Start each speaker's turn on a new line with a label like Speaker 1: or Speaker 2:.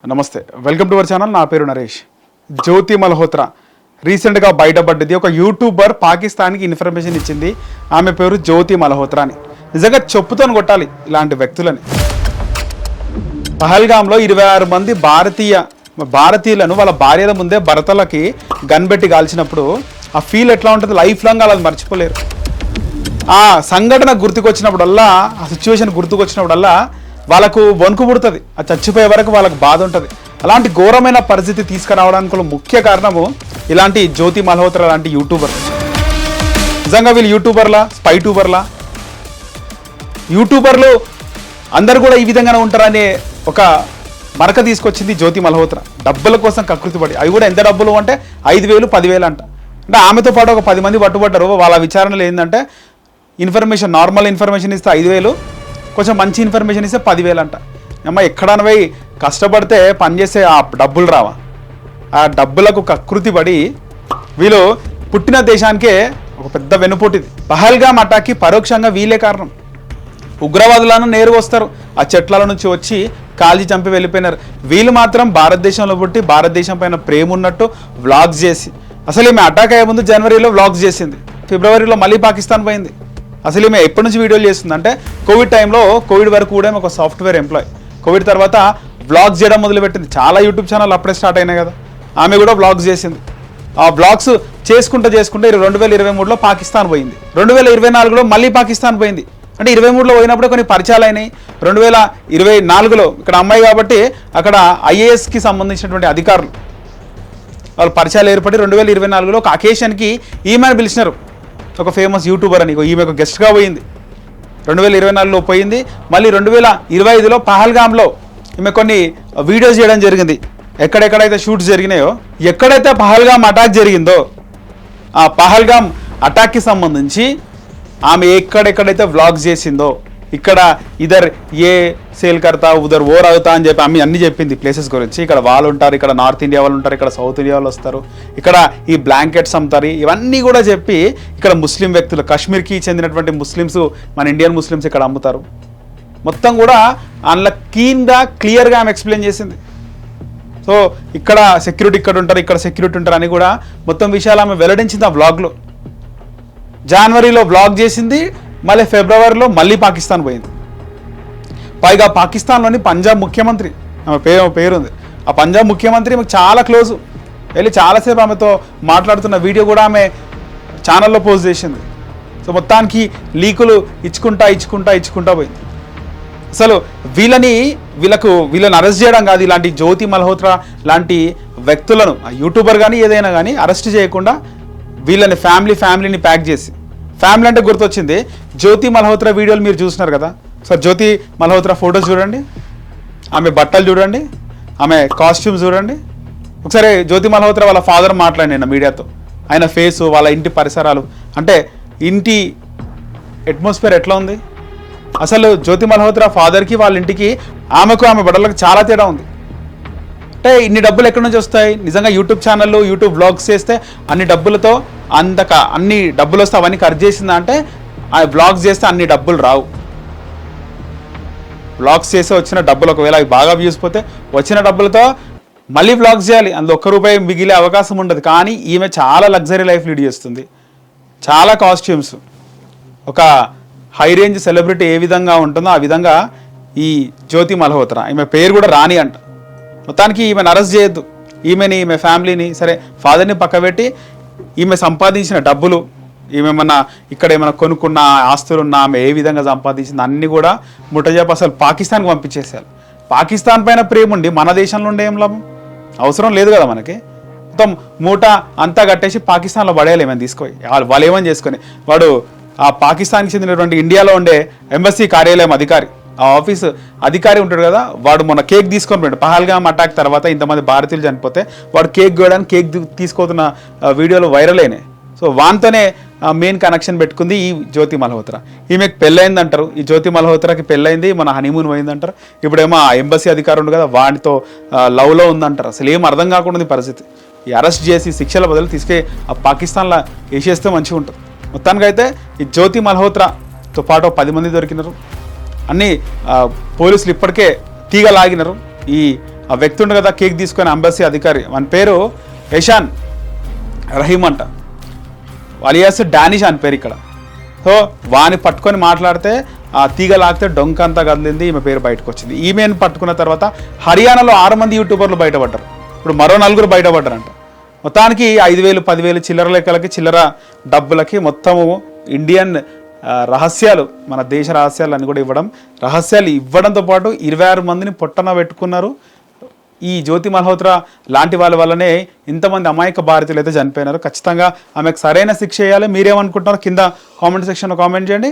Speaker 1: నమస్తే, welcome to our channel. నా పేరు నరేష్. జ్యోతి మల్హోత్రా రీసెంట్గా బయటపడ్డది. ఒక యూట్యూబర్ పాకిస్తాన్కి ఇన్ఫర్మేషన్ ఇచ్చింది. ఆమె పేరు జ్యోతి మల్హోత్రా అని. నిజంగా చెప్పుతో కొట్టాలి ఇలాంటి వ్యక్తులని. పహల్గామ్లో 26 మంది భారతీయులను వాళ్ళ భార్యల ముందే భర్తలకి గన్ పెట్టి కాల్చినప్పుడు ఆ ఫీల్ ఎట్లా ఉంటుంది, లైఫ్ లాంగ్ అలా మర్చిపోలేరు. ఆ సంఘటన గుర్తుకొచ్చినప్పుడల్లా, ఆ సిచ్యువేషన్ గుర్తుకొచ్చినప్పుడల్లా వాళ్ళకు వణుకు పుడుతుంది. ఆ చచ్చిపోయే వరకు వాళ్ళకు బాధ ఉంటుంది. అలాంటి ఘోరమైన పరిస్థితి తీసుకురావడానికి ముఖ్య కారణము ఇలాంటి జ్యోతి మల్హోత్రా లాంటి యూట్యూబర్. నిజంగా వీళ్ళు యూట్యూబర్లా, స్పై ట్యూబర్లా? యూట్యూబర్లు అందరు కూడా ఈ విధంగానే ఉంటారనే ఒక మరక తీసుకొచ్చింది జ్యోతి మల్హోత్రా. డబ్బుల కోసం కకృతిపడి, అవి కూడా ఎంత డబ్బులు అంటే 5,000, 10,000 అంట. అంటే ఆమెతో పాటు ఒక 10 మంది పట్టుబడ్డారు. వాళ్ళ విచారణలో ఏంటంటే ఇన్ఫర్మేషన్, నార్మల్ ఇన్ఫర్మేషన్ ఇస్తే 5,000, కొంచెం మంచి ఇన్ఫర్మేషన్ ఇస్తే 10,000 అంట. అమ్మ ఎక్కడైనా పోయి కష్టపడితే పనిచేసే ఆ డబ్బులు రావా? ఆ డబ్బులకు కకృతి పడి వీళ్ళు పుట్టిన దేశానికే ఒక పెద్ద వెనుపోటిది. పహల్గామ్ అటాక్కి పరోక్షంగా వీళ్ళే కారణం. ఉగ్రవాదులను నేరుగా వస్తారు, ఆ చెట్ల నుంచి వచ్చి కాల్చి చంపి వెళ్ళిపోయినారు. వీళ్ళు మాత్రం భారతదేశంలో పుట్టి భారతదేశం పైన ప్రేమ ఉన్నట్టు వ్లాగ్స్ చేసి, అసలు ఈమె అటాక్ అయ్యే ముందు జనవరిలో వ్లాగ్స్ చేసింది, ఫిబ్రవరిలో మళ్ళీ పాకిస్తాన్ పోయింది. అసలు ఈమె ఎప్పటి నుంచి వీడియోలు చేస్తుంది అంటే కోవిడ్ టైంలో, కోవిడ్ వరకు కూడా ఒక సాఫ్ట్వేర్ ఎంప్లాయ్. కోవిడ్ తర్వాత వ్లాగ్స్ చేయడం మొదలుపెట్టింది. చాలా యూట్యూబ్ ఛానల్ అప్పుడే స్టార్ట్ అయినాయి కదా, ఆమె కూడా వ్లాగ్స్ చేసింది. ఆ వ్లాగ్స్ చేసుకుంటూ 2023లో పాకిస్తాన్ పోయింది. 2024లో మళ్ళీ పాకిస్తాన్ పోయింది. అంటే 23లో పోయినప్పుడే కొన్ని పరిచయాలు అయినాయి. 2024లో ఇక్కడ అమ్మాయి కాబట్టి అక్కడ IASకి సంబంధించినటువంటి అధికారులు వాళ్ళు పరిచయాలు ఏర్పడి 2024లో ఒక అకేషన్కి ఈమెను పిలిచినారు. ఒక ఫేమస్ యూట్యూబర్ అని ఈమె ఒక గెస్ట్గా పోయింది. 2024లో పోయింది. మళ్ళీ 2025లో పహల్గామ్లో ఈమె కొన్ని వీడియోస్ చేయడం జరిగింది. ఎక్కడెక్కడైతే షూట్స్ జరిగినాయో, ఎక్కడైతే పహల్గామ్ అటాక్ జరిగిందో ఆ పహల్గామ్ అటాక్కి సంబంధించి ఆమె ఎక్కడెక్కడైతే వ్లాగ్స్ చేసిందో, ఇక్కడ ఇదర్ ఏ సేల్ కర్తా ఉదర్ ఓర్ అవుతా అని చెప్పి ఆమె అన్ని చెప్పింది ప్లేసెస్ గురించి. ఇక్కడ వాళ్ళు ఉంటారు, ఇక్కడ నార్త్ ఇండియా వాళ్ళు ఉంటారు, ఇక్కడ సౌత్ ఇండియా వాళ్ళు వస్తారు, ఇక్కడ ఈ బ్లాంకెట్స్ అమ్ముతారు, ఇవన్నీ కూడా చెప్పి ఇక్కడ ముస్లిం వ్యక్తులు, కాశ్మీర్కి చెందినటువంటి ముస్లిమ్స్, మన ఇండియన్ ముస్లిమ్స్ ఇక్కడ అమ్ముతారు. మొత్తం కూడా అందులో క్లియర్గా ఆమె ఎక్స్ప్లెయిన్ చేసింది. సో ఇక్కడ సెక్యూరిటీ ఇక్కడ ఉంటారు, ఇక్కడ సెక్యూరిటీ ఉంటారు అని కూడా మొత్తం విషయాలు ఆమె వెల్లడించింది ఆ వ్లాగ్లో. జనవరిలో వ్లాగ్ చేసింది, మళ్ళీ ఫిబ్రవరిలో మళ్ళీ పాకిస్తాన్ పోయింది. పైగా పాకిస్తాన్లోని పంజాబ్ ముఖ్యమంత్రి, ఆమె పేరుంది, ఆ పంజాబ్ ముఖ్యమంత్రి ఆమెకు చాలా క్లోజు. వెళ్ళి చాలాసేపు ఆమెతో మాట్లాడుతున్న వీడియో కూడా ఆమె ఛానల్లో పోస్ట్ చేసింది. సో మొత్తానికి లీకులు ఇచ్చుకుంటా పోయింది. అసలు వీళ్ళని అరెస్ట్ చేయడం కాదు, ఇలాంటి జ్యోతి మల్హోత్రా లాంటి వ్యక్తులను, యూట్యూబర్ కానీ ఏదైనా కానీ అరెస్ట్ చేయకుండా వీళ్ళని ఫ్యామిలీని ప్యాక్ చేసి, ఫ్యామిలీ అంటే గుర్తొచ్చింది, జ్యోతి మల్హోత్రా వీడియోలు మీరు చూస్తున్నారు కదా. సో జ్యోతి మల్హోత్రా ఫొటోస్ చూడండి, ఆమె బట్టలు చూడండి, ఆమె కాస్ట్యూమ్స్ చూడండి. ఒకసారి జ్యోతి మల్హోత్రా వాళ్ళ ఫాదర్ మాట్లాడిన మీడియాతో, ఆయన ఫేసు, వాళ్ళ ఇంటి పరిసరాలు, అంటే ఇంటి అట్మాస్ఫియర్ ఎట్లా ఉంది. అసలు జ్యోతి మల్హోత్రా ఫాదర్కి వాళ్ళ ఇంటికి, ఆమెకు ఆమె బట్టలకు చాలా తేడా ఉంది. అంటే ఇన్ని డబ్బులు ఎక్కడి నుంచి వస్తాయి? నిజంగా యూట్యూబ్ ఛానళ్ళు, యూట్యూబ్ వ్లాగ్స్ చేస్తే అన్ని డబ్బులతో అన్ని డబ్బులు వస్తే అవన్నీ ఖర్చు చేసిందా అంటే, ఆ వ్లాగ్స్ చేస్తే అన్ని డబ్బులు రావు. వ్లాగ్స్ చేసి వచ్చిన డబ్బులు ఒకవేళ అవి బాగా వ్యూస్ పోతే వచ్చిన డబ్బులతో మళ్ళీ వ్లాగ్స్ చేయాలి, అందులో ₹1 మిగిలే అవకాశం ఉండదు. కానీ ఈమె చాలా లగ్జరీ లైఫ్ లీడ్ చేస్తుంది, చాలా కాస్ట్యూమ్స్. ఒక హై రేంజ్ సెలబ్రిటీ ఏ విధంగా ఉంటుందో ఆ విధంగా ఈ జ్యోతి మల్హోత్రా, ఈమె పేరు కూడా రాణి అంట. మొత్తానికి ఈమెను అరెస్ట్ చేయొద్దు, ఈమె ఫ్యామిలీని, సరే ఫాదర్ని పక్కబెట్టి ఈమె సంపాదించిన డబ్బులు, ఈమె ఇక్కడ ఏమైనా కొనుక్కున్న ఆస్తులున్నా ఆమె ఏ విధంగా సంపాదించింది అన్నీ కూడా ముట్టజేప అసలు పాకిస్తాన్కి పంపించేసేయాలి. పాకిస్తాన్ పైన ప్రేమ ఉండి మన దేశంలో ఉండే ఏం లాభం? అవసరం లేదు కదా మనకి. మొత్తం మూట అంతా కట్టేసి పాకిస్తాన్లో పడేయాలి ఏమైనా తీసుకొని, వాళ్ళు ఏమని చేసుకొని. వాడు ఆ పాకిస్తాన్కి చెందినటువంటి ఇండియాలో ఉండే ఎంబసీ కార్యాలయం అధికారి, ఆ ఆఫీస్ అధికారి ఉంటాడు కదా, వాడు మొన్న కేక్ తీసుకొని పోయాడు. పహల్గామ్ అటాక్ తర్వాత ఇంతమంది భారతీయులు చనిపోతే వాడు కేక్ గోయడానికి కేక్ తీసుకోతున్న వీడియోలు వైరల్ అయినాయి. సో వానితోనే మెయిన్ కనెక్షన్ పెట్టుకుంది ఈ జ్యోతి మల్హోత్రా. ఈమెకు పెళ్ళైంది అంటారు, ఈ జ్యోతి మల్హోత్రాకి పెళ్ళైంది, మన హనీమూన్ పోయిందంటారు. ఇప్పుడేమో ఆ ఎంబసీ అధికారి ఉంది కదా, వాడితో లవ్లో ఉందంటారు. అసలు ఏం అర్థం కాకుండా పరిస్థితి. ఈ అరెస్ట్ చేసి శిక్షల బదులు తీసుకే ఆ పాకిస్తాన్లో వేసేస్తే మంచిగా ఉంటుంది. మొత్తానికైతే ఈ జ్యోతి మల్హోత్రాతో పాటు 10 మంది దొరికినారు. అన్ని పోలీసులు ఇప్పటికే తీగలాగినారు. ఈ ఆ వ్యక్తి ఉండు కదా కేక్ తీసుకొని అంబాసీ అధికారి, మన పేరు యషాన్ రహీమ్ అంట, అలియాస్ డానిష్ అని పేరు ఇక్కడ. సో వాని పట్టుకొని మాట్లాడితే ఆ తీగ లాగితే డొంక అంతా కదిలింది, ఈమె పేరు బయటకు వచ్చింది. ఈమెను పట్టుకున్న తర్వాత హర్యానాలో 6 మంది యూట్యూబర్లు బయటపడ్డారు, ఇప్పుడు మరో 4 బయటపడ్డారంట. మొత్తానికి 5,000 10,000 చిల్లర లెక్కలకి చిల్లర డబ్బులకి మొత్తము ఇండియన్ రహస్యాలు, మన దేశ రహస్యాలు అని కూడా ఇవ్వడం, రహస్యాలు ఇవ్వడంతో పాటు 26 మందిని పొట్టన పెట్టుకున్నారు. ఈ జ్యోతి మల్హోత్రా లాంటి వాళ్ళ వల్లనే ఇంతమంది అమాయక భారతీయులు అయితే చనిపోయినారు. ఖచ్చితంగా ఆమెకు సరైన శిక్ష వేయాలి. మీరేమనుకుంటున్నారో కింద కామెంట్ సెక్షన్లో కామెంట్ చేయండి.